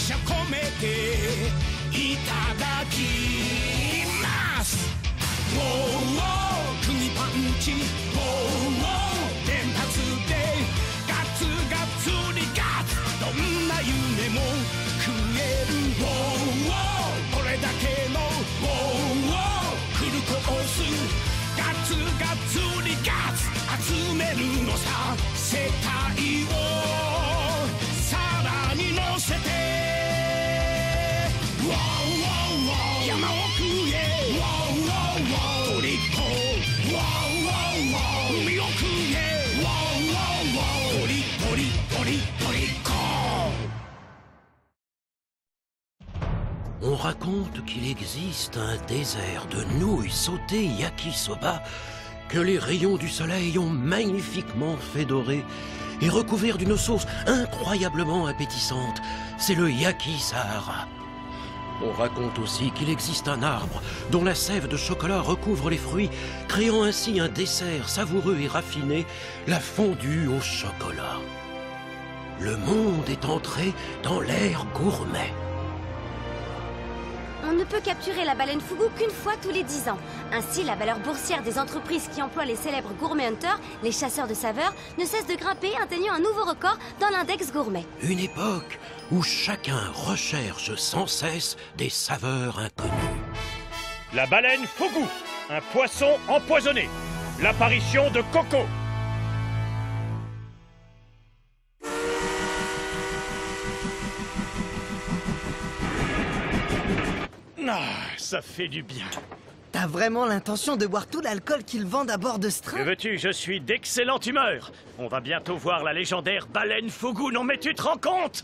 謝込めていただきます。ウォーウォー釘パンチ、ウォーウォー連発でガツガツリガツ、どんな夢も食える。ウォーウォーこれだけのウォーウォーフルコース、ガツガツリガツ集めるのさ。世界をさらに乗せてウォーウォーウォー山奥へウォーウォーウォートリコウォーウォーウォー海奥へウォーウォーウォートリトリトリトリコ。On raconte qu'il existe un désert de nouilles sautées yakisoba que les rayons du soleil ont magnifiquement fait dorer et recouvert d'une sauce incroyablement appétissante. C'est le Yaki Sahara. On raconte aussi qu'il existe un arbre dont la sève de chocolat recouvre les fruits, créant ainsi un dessert savoureux et raffiné, la fondue au chocolat. Le monde est entré dans l'ère gourmet. On ne peut capturer la baleine fougou qu'une fois tous les 10 ans. Ainsi, la valeur boursière des entreprises qui emploient les célèbres gourmet hunters, les chasseurs de saveurs, ne cesse de grimper, atteignant un nouveau record dans l'index gourmet. Une époque où chacun recherche sans cesse des saveurs inconnues. La baleine fougou, un poisson empoisonné. L'apparition de Coco. Ah, ça fait du bien. T'as vraiment l'intention de boire tout l'alcool qu'ils vendent à bord de ce train? Que veux-tu, je suis d'excellente humeur. On va bientôt voir la légendaire baleine fougou, non mais tu te rends compte?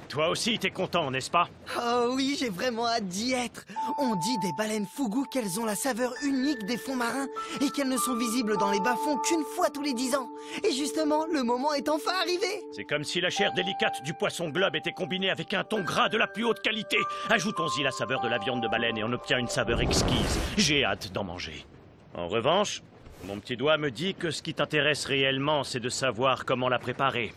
Toi aussi, t'es content, n'est-ce pas? Oh oui, j'ai vraiment hâte d'y être. On dit des baleines fougou qu'elles ont la saveur unique des fonds marins et qu'elles ne sont visibles dans les bas-fonds qu'une fois tous les 10 ans. Et justement, le moment est enfin arrivé. C'est comme si la chair délicate du poisson globe était combinée avec un thon gras de la plus haute qualité. Ajoutons-y la saveur de la viande de baleine et on obtient une saveur exquise. J'ai hâte d'en manger. En revanche, mon petit doigt me dit que ce qui t'intéresse réellement, c'est de savoir comment la préparer.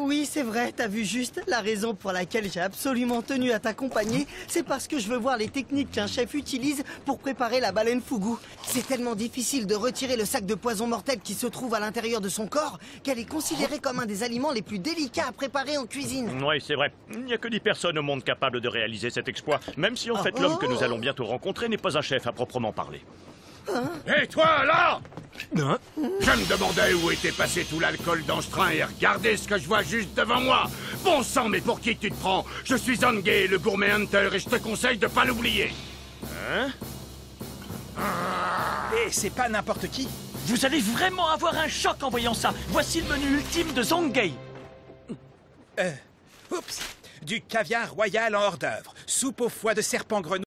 Oui, c'est vrai, t'as vu juste. La raison pour laquelle j'ai absolument tenu à t'accompagner, c'est parce que je veux voir les techniques qu'un chef utilise pour préparer la baleine fougou. C'est tellement difficile de retirer le sac de poison mortel qui se trouve à l'intérieur de son corps qu'elle est considérée comme un des aliments les plus délicats à préparer en cuisine. Oui, c'est vrai. Il n'y a que 10 personnes au monde capables de réaliser cet exploit, même si en fait l'homme que nous allons bientôt rencontrer n'est pas un chef à proprement parler. Et toi, là Je me demandais où était passé tout l'alcool dans ce train et regardez ce que je vois juste devant moi. Bon sang, mais pour qui tu te prends? Je suis Angay, le gourmet hunter, et je te conseille de pas l'oublier. Hein? Et c'est pas n'importe qui. Vous allez vraiment avoir un choc en voyant ça. Voici le menu ultime de Zongay. Oups. Du caviar royal en hors-d'œuvre, soupe au foie de serpent grenouille.